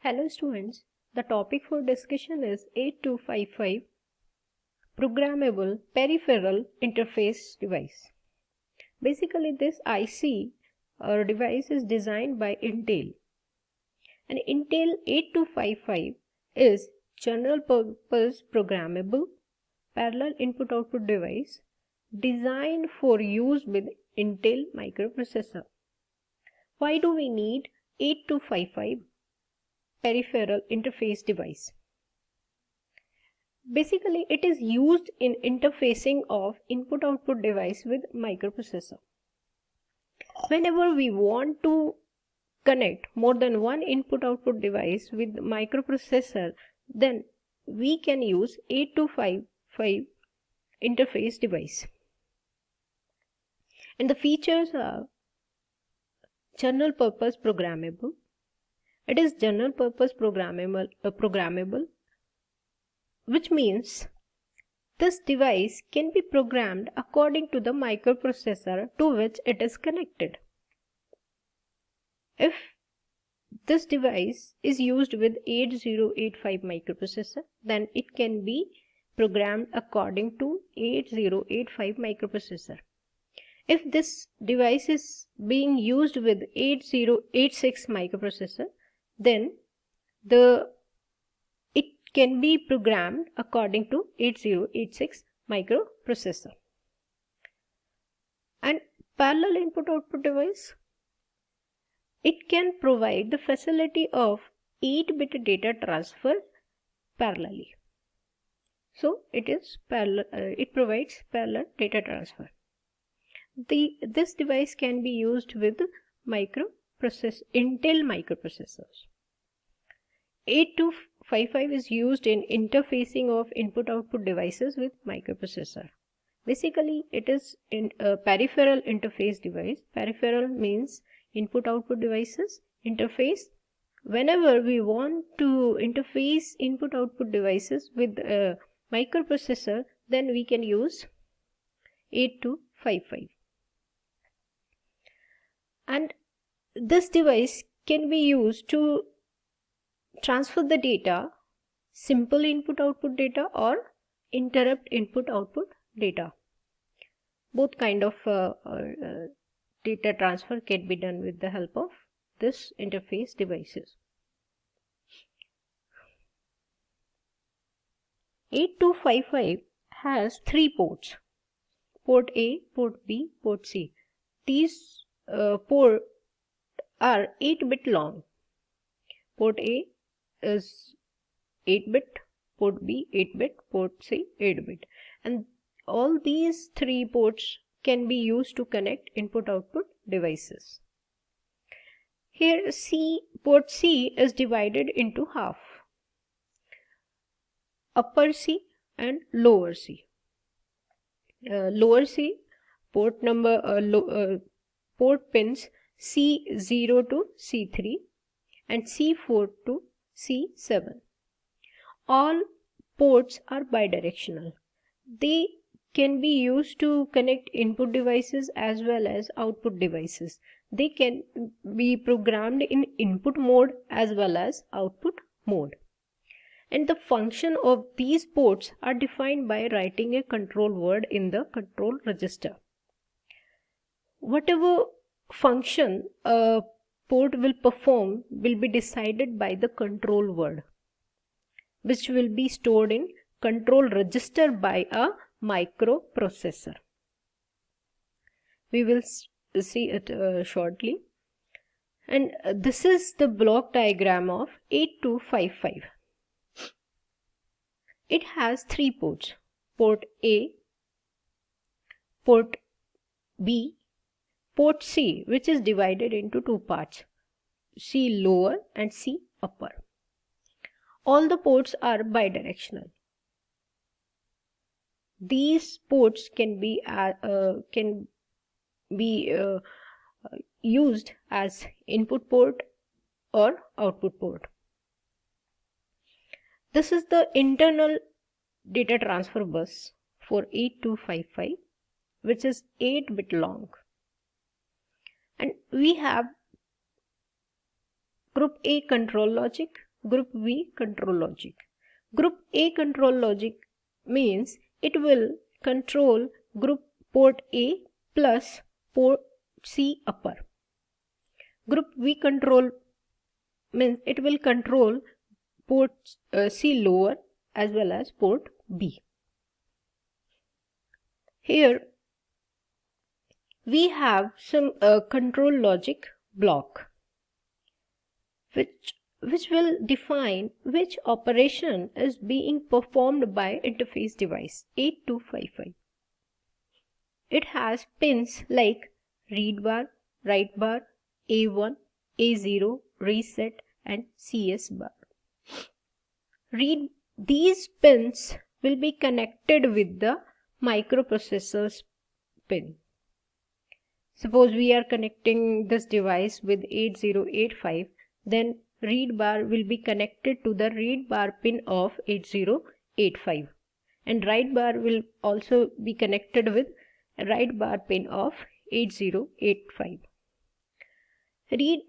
Hello students, the topic for discussion is 8255 Programmable Peripheral Interface Device. Basically this IC or device is designed by Intel. And Intel 8255 is general purpose programmable parallel input-output device designed for use with Intel microprocessor. Why do we need 8255 peripheral interface device? Basically, it is used in interfacing of input-output device with microprocessor. Whenever we want to connect more than one input-output device with microprocessor, then we can use 8255 interface device. And the features are general purpose programmable. It is general purpose programmable, which means this device can be programmed according to the microprocessor to which it is connected. If this device is used with 8085 microprocessor, then it can be programmed according to 8085 microprocessor. If this device is being used with 8086 microprocessor, then it can be programmed according to 8086 microprocessor. And parallel input-output device, it can provide the facility of 8-bit data transfer parallelly. So it provides parallel data transfer. This device can be used with Intel microprocessors. 8255 is used in interfacing of input-output devices with microprocessor. Basically, it is a peripheral interface device. Peripheral means input-output devices. Interface, whenever we want to interface input-output devices with a microprocessor, then we can use 8255. And this device can be used to transfer the data, simple input-output data or interrupt input-output data. Both kind of data transfer can be done with the help of this interface devices. 8255 has 3 ports: port A, port B, port C. These ports are 8-bit long. Port A is 8-bit, port B 8-bit, port C 8-bit, and all these 3 ports can be used to connect input-output devices. Here port C is divided into half: upper C and lower C. Lower C port pins C0 to C3 and C4 to C7. All ports are bidirectional. They can be used to connect input devices as well as output devices. They can be programmed in input mode as well as output mode. And the function of these ports are defined by writing a control word in the control register. Whatever function a port will perform will be decided by the control word, which will be stored in control register by a microprocessor. We will see it shortly. And this is the block diagram of 8255. It has 3 ports: port A, port B, port C, which is divided into 2 parts: C lower and C upper. All the ports are bidirectional. These ports can be used as input port or output port. This is the internal data transfer bus for 8255, which is 8-bit long. And we have group A control logic, Group B control logic. Group A control logic means it will control group port A plus port C upper. Group B control means it will control port C lower as well as port B. Here we have some control logic block which will define which operation is being performed by interface device 8255. It has pins like read bar, write bar, A1, A0, reset and CS bar. These pins will be connected with the microprocessor's pin. Suppose we are connecting this device with 8085, then read bar will be connected to the read bar pin of 8085 and write bar will also be connected with write bar pin of 8085. Read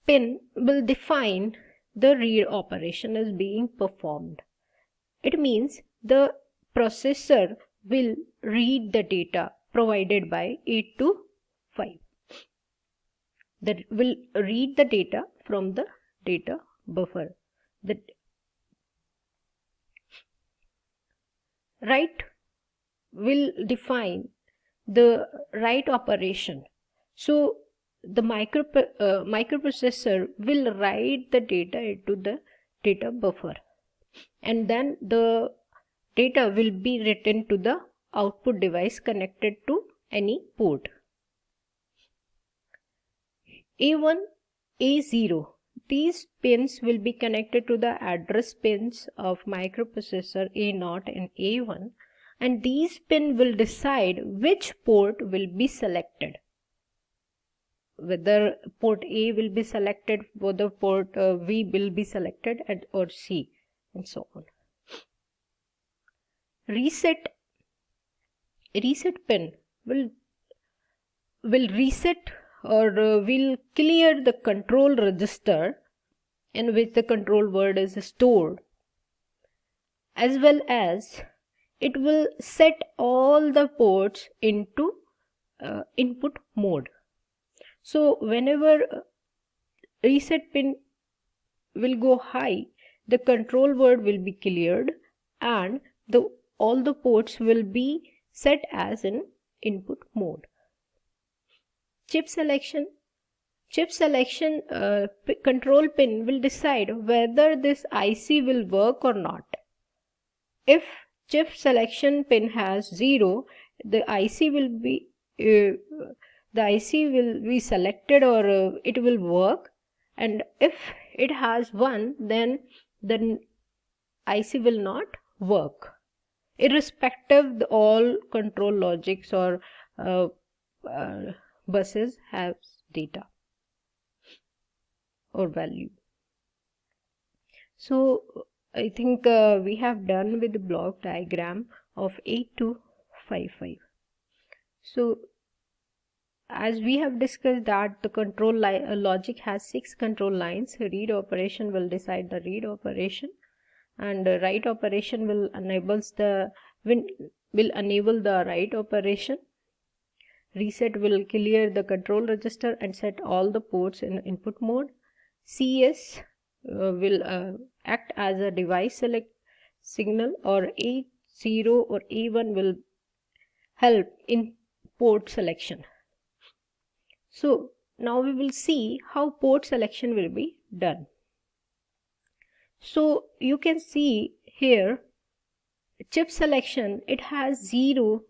pin will define the read operation is being performed. It means the processor will read the data provided by 825. That will read the data from the data buffer. The write will define the write operation. So the microprocessor will write the data into the data buffer and then the data will be written to the output device connected to any port. A1, A0. These pins will be connected to the address pins of microprocessor A0 and A1 and these pins will decide which port will be selected. Whether port A will be selected, whether port V will be selected or C and so on. Reset pin will reset or will clear the control register in which the control word is stored, as well as it will set all the ports into input mode. So whenever reset pin will go high, the control word will be cleared and all the ports will be set as in input mode. Chip selection control pin will decide whether this IC will work or not. If chip selection pin has 0, the IC will be selected or it will work, and if it has 1, then the IC will not work, irrespective all control logics or buses have data or value. So I think we have done with the block diagram of 8255. So as we have discussed that the control logic has 6 control lines. Read operation will decide the read operation and write operation will enable the write operation. Reset will clear the control register and set all the ports in input mode. CS will act as a device select signal, or A0 or A1 will help in port selection. So now we will see how port selection will be done. So you can see here chip selection, it has 0,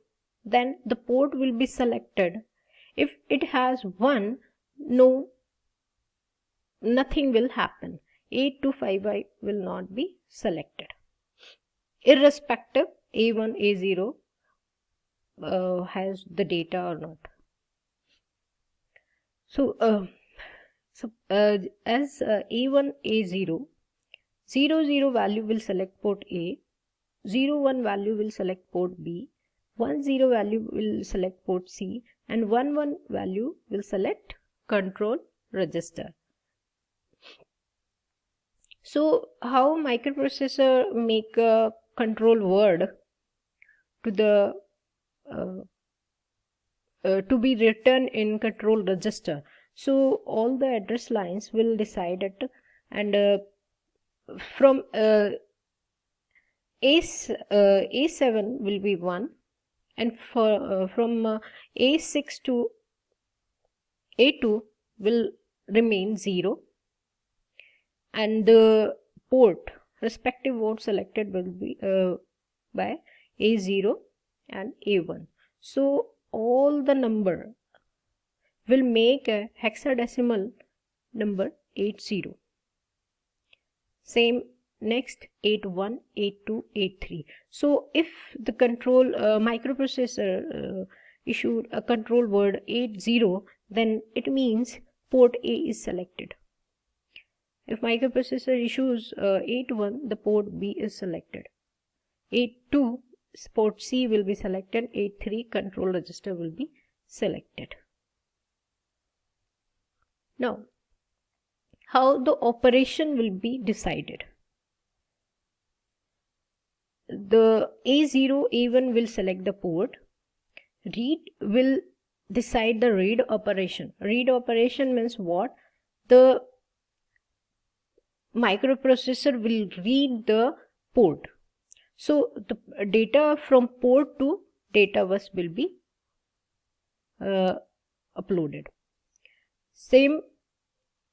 then the port will be selected. If it has 1, nothing will happen. 8255 will not be selected, irrespective A1, A0 has the data or not. So as A1, A0, 00 value will select port A, 01 value will select port B, 10 value will select port C, and 11 value will select control register. So how microprocessor make a control word to the to be written in control register. So all the address lines will decide it, and from A7 will be 1, and from A6 to A2 will remain 0, and the respective port selected will be by A0 and A1. So all the number will make a hexadecimal number 80. Same next 81, 82, 83. So if the control microprocessor issued a control word 80, then it means port A is selected. If microprocessor issues 81, the port B is selected. 82, port C will be selected. 83, control register will be selected. Now, how the operation will be decided. The A0, A1 will select the port. Read will decide the read operation. Read operation means what? The microprocessor will read the port. So the data from port to data bus will be uploaded. Same,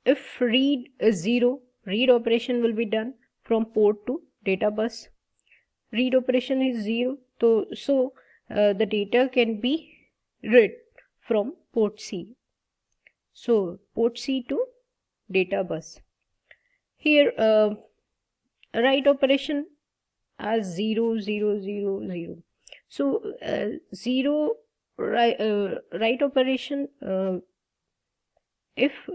if read is 0, read operation will be done from port to data bus. Read operation is 0, so the data can be read from port C. So port C to data bus. Here write operation as 0, 0, 0, 0. So 0 write operation, if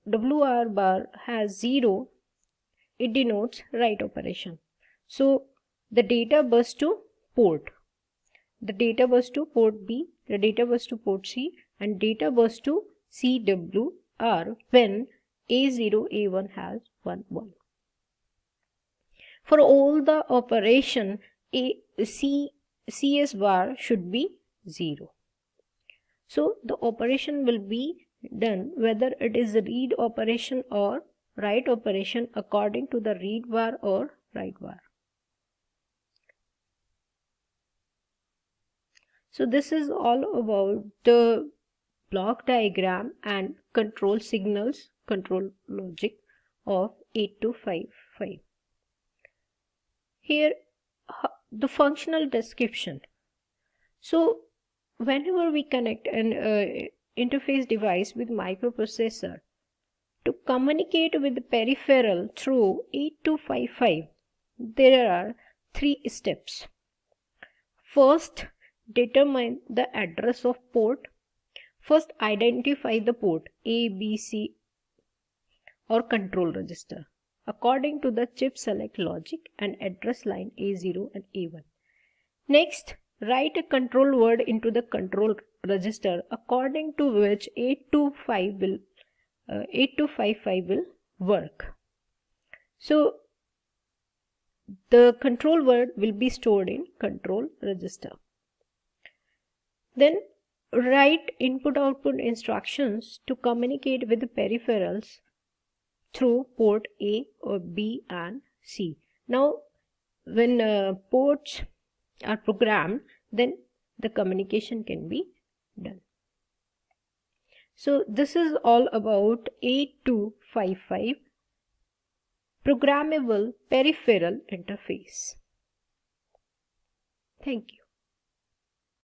WR bar has 0, it denotes write operation. So the data bus to port, the data bus to port B, the data bus to port C, and data bus to CWR when A0, A1 has 1, 1. For all the operation, CS bar should be 0. So the operation will be done whether it is a read operation or write operation according to the read bar or write bar. So this is all about the block diagram and control signals, control logic of 8255. Here the functional description. So whenever we connect an interface device with microprocessor to communicate with the peripheral through 8255, there are 3 steps. First, determine the address of port. First, identify the port A, B, C or control register according to the chip select logic and address line A0 and A1. Next, write a control word into the control register according to which 8255 will work. So the control word will be stored in control register. Then write input-output instructions to communicate with the peripherals through port A or B and C. Now when ports are programmed, then the communication can be done. So this is all about 8255 programmable peripheral interface. Thank you.